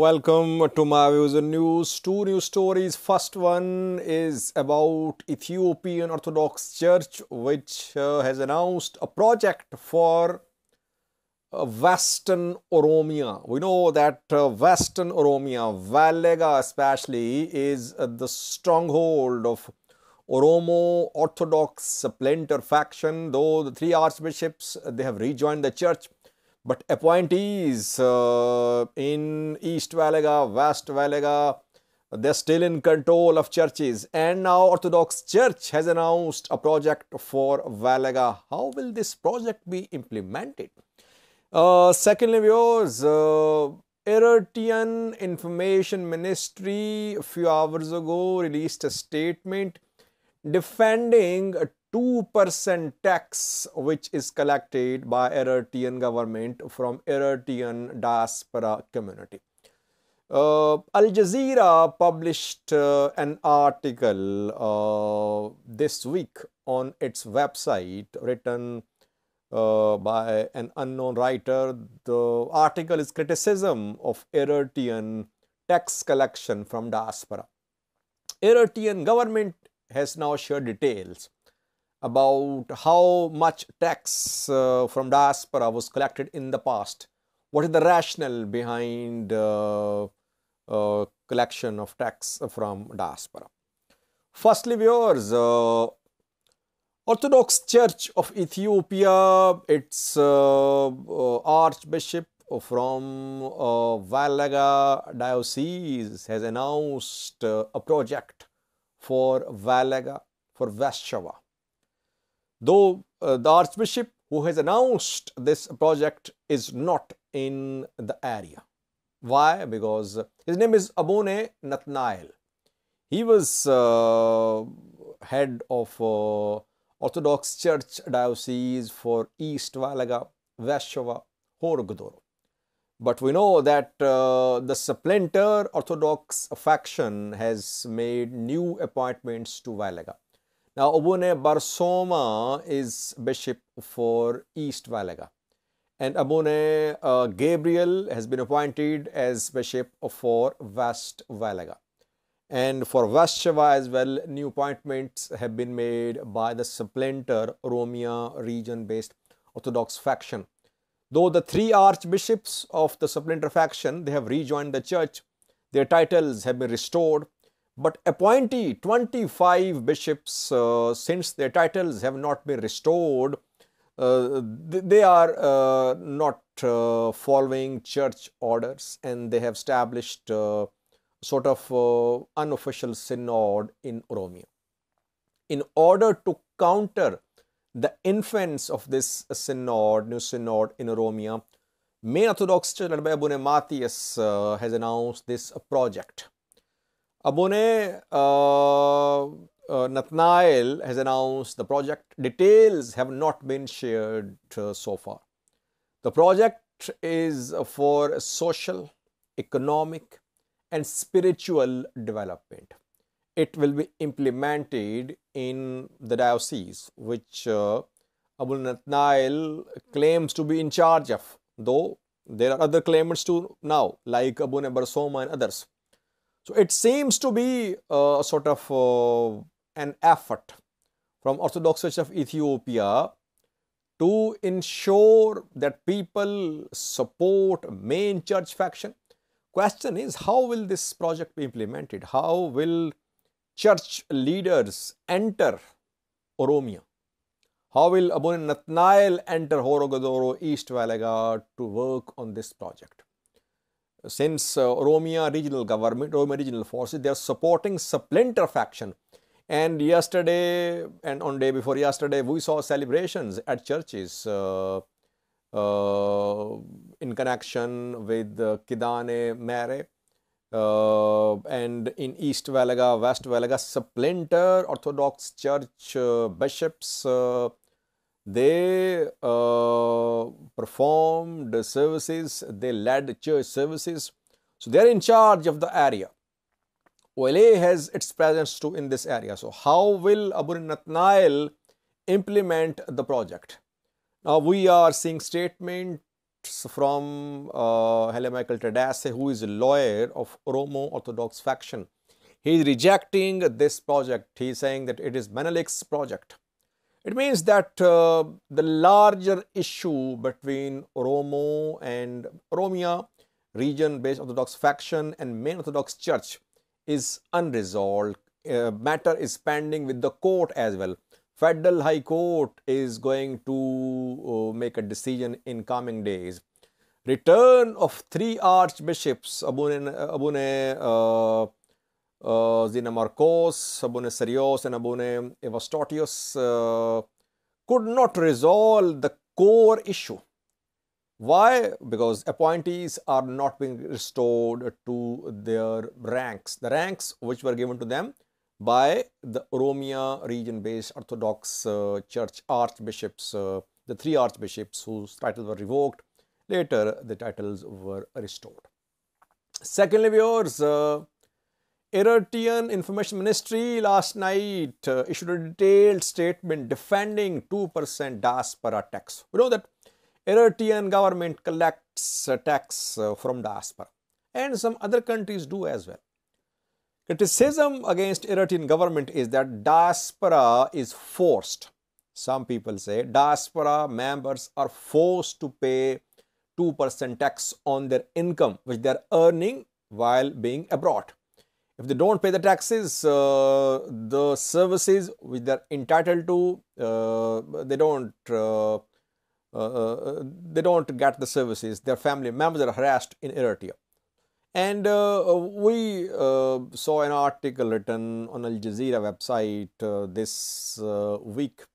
Welcome to my views and news. Two news stories. First one is about Ethiopian Orthodox Church, which has announced a project for Western Oromia. We know that Western Oromia, Valega especially, is the stronghold of Oromo Orthodox splinter faction. Though the three archbishops, they have rejoined the church, but appointees in East Valega, West Valega, they're still in control of churches. And now Orthodox Church has announced a project for Valega. How will this project be implemented? Secondly, viewers, Eritrean Information Ministry a few hours ago released a statement defending a 2% tax which is collected by Eritrean government from Eritrean diaspora community. Al Jazeera published an article this week on its website written by an unknown writer. The article is criticism of Eritrean tax collection from diaspora. Eritrean government has now shared details about how much tax from diaspora was collected in the past. What is the rationale behind collection of tax from diaspora? Firstly, viewers, Orthodox Church of Ethiopia, its Archbishop from Valaga Diocese has announced a project for Valaga, for Veshchava. Though the Archbishop who has announced this project is not in the area. Why? Because his name is Abune Nathanael. He was head of Orthodox Church Diocese for East Valaga, Veshchava, Horogodoro. But we know that the splinter Orthodox faction has made new appointments to Valaga. Now, Abune Barsoma is bishop for East Valaga, and Abune Gabriel has been appointed as bishop for West Valaga. And for Veshchava as well, new appointments have been made by the splinter Oromia region-based Orthodox faction. Though the three archbishops of the splinter faction, they have rejoined the church, their titles have been restored. But appointee 25 bishops, since their titles have not been restored, they are not following church orders, and they have established sort of unofficial synod in Oromia. In order to counter the influence of this synod, new synod in Oromia, main Orthodox Church led by Abune Matthias has announced this project. Abune Nathanael has announced the project. Details have not been shared so far. The project is for social, economic, and spiritual development. It will be implemented in the diocese, which Abune Nathanael claims to be in charge of, though there are other claimants too now, like Abune Barsoma and others. So it seems to be a sort of an effort from Orthodox Church of Ethiopia to ensure that people support main church faction. Question is, how will this project be implemented? How will church leaders enter Oromia? How will Abune Nathanael enter Horogodoro, East Valaga to work on this project? Since Oromia regional government, Oromia regional forces, they are supporting splinter faction. And yesterday and on day before yesterday, we saw celebrations at churches in connection with Kidane Mere. And in East Valaga, West Valaga, splinter Orthodox Church bishops, they performed services, they led church services. So they are in charge of the area. OLA has its presence too in this area. So how will Abune Nathanael implement the project? Now we are seeing statement quotes from Haile Michael Tadesse, who is a lawyer of Oromo Orthodox faction. He is rejecting this project. He is saying that it is Menelik's project. It means that the larger issue between Oromo and Oromia region-based Orthodox faction and main Orthodox Church is unresolved. Matter is pending with the court as well. Federal High Court is going to make a decision in coming days. Return of three archbishops, Abune Zina Marcos, Abune Serios, and Abune Evastotius could not resolve the core issue. Why? Because appointees are not being restored to their ranks, the ranks which were given to them by the Oromia region-based Orthodox Church archbishops, the three archbishops whose titles were revoked. Later, the titles were restored. Secondly, viewers, Eritrean Information Ministry last night issued a detailed statement defending 2% diaspora tax. We know that Eritrean government collects tax from diaspora, and some other countries do as well. Criticism against Eritrean government is that diaspora is forced. Some people say diaspora members are forced to pay 2% tax on their income which they are earning while being abroad. If they don't pay the taxes, the services which they are entitled to, they don't get the services. Their family members are harassed in Eritrea. And we saw an article written on Al Jazeera website this week,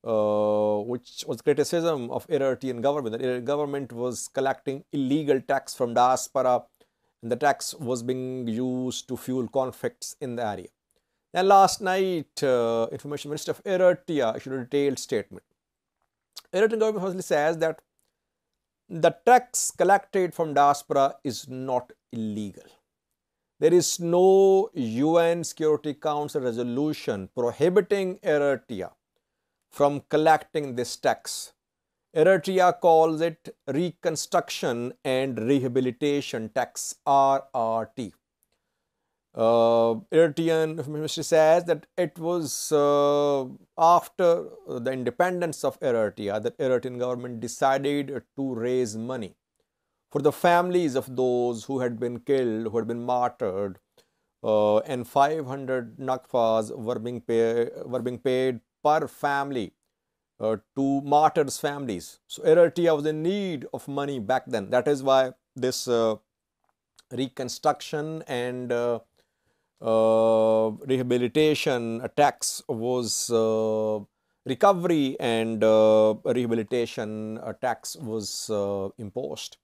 which was criticism of Eritrean government. The Eritrean government was collecting illegal tax from diaspora, and the tax was being used to fuel conflicts in the area. Then last night, Information Minister of Eritrea issued a detailed statement. Eritrean government firstly says that the tax collected from diaspora is not illegal. There is no UN Security Council resolution prohibiting Eritrea from collecting this tax. Eritrea calls it Reconstruction and Rehabilitation Tax, RRT. Eritrean Ministry says that it was after the independence of Eritrea that Eritrean government decided to raise money for the families of those who had been killed, who had been martyred, and 500 nakfas were being paid per family to martyrs' families. So Eritrea was in need of money back then. That is why this reconstruction and rehabilitation tax was recovery and rehabilitation tax was imposed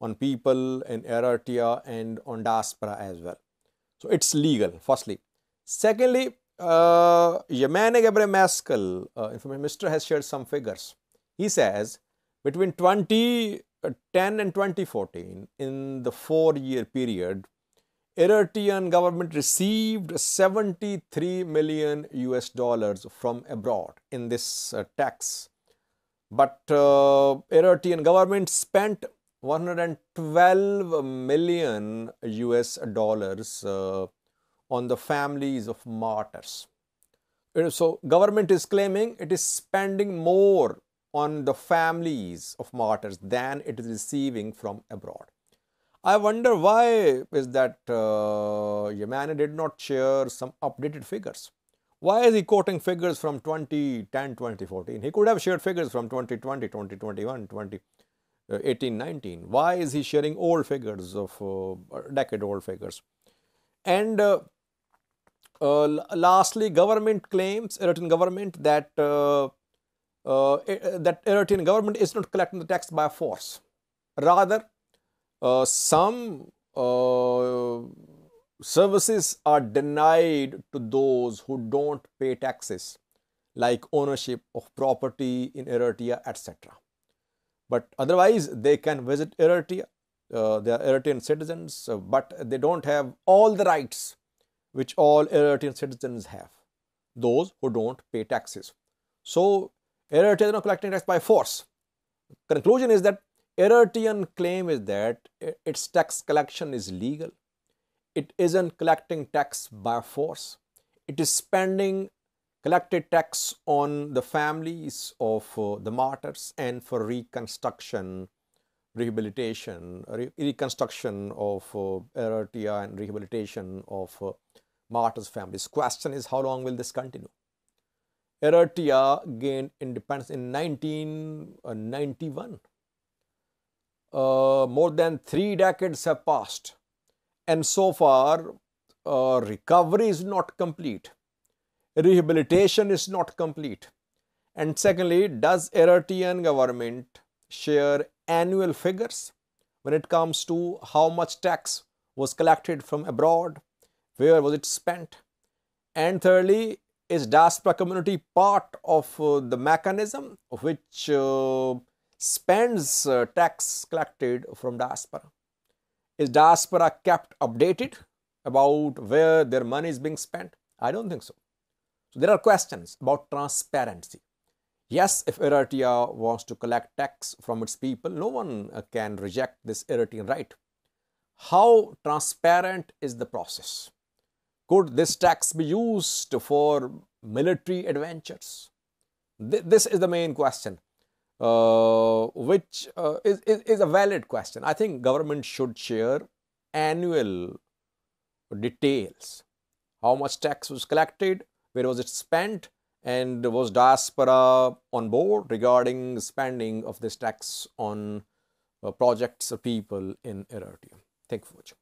on people in Eritrea and on diaspora as well. So it's legal, firstly. Secondly, Yemane Gebre Meskel, Information Minister, has shared some figures. He says between 2010 and 2014, in the 4-year period, Eritrean government received 73 million US dollars from abroad in this tax. But Eritrean government spent 112 million US dollars on the families of martyrs. So government is claiming it is spending more on the families of martyrs than it is receiving from abroad. I wonder why is that Yemane did not share some updated figures. Why is he quoting figures from 2010, 2014? He could have shared figures from 2020, 2021, 2018, 19. Why is he sharing old figures of decade-old figures? And lastly, government claims, Eritrean government, that that Eritrean government is not collecting the tax by force. Rather, some services are denied to those who don't pay taxes, like ownership of property in Eritrea, etc. But otherwise, they can visit Eritrea. They are Eritrean citizens, but they don't have all the rights which all Eritrean citizens have, those who don't pay taxes. So, Eritrea is not collecting tax by force. Conclusion is that Eritrean claim is that its tax collection is legal. It isn't collecting tax by force. It is spending collected tax on the families of the martyrs and for reconstruction, rehabilitation, reconstruction of Eritrea and rehabilitation of martyrs' families. Question is, how long will this continue? Eritrea gained independence in 1991. More than 3 decades have passed, and so far recovery is not complete, rehabilitation is not complete. And secondly, does Eritrean government share annual figures when it comes to how much tax was collected from abroad, where was it spent? And thirdly, is diaspora community part of the mechanism which spends tax collected from diaspora? Is diaspora kept updated about where their money is being spent? I don't think so. So there are questions about transparency. Yes, if Eritrea wants to collect tax from its people, no one can reject this Eritrean right. How transparent is the process? Could this tax be used for military adventures? This is the main question, which is a valid question. I think government should share annual details. How much tax was collected? Where was it spent? And was diaspora on board regarding spending of this tax on projects or people in Eritrea? Thank you for watching.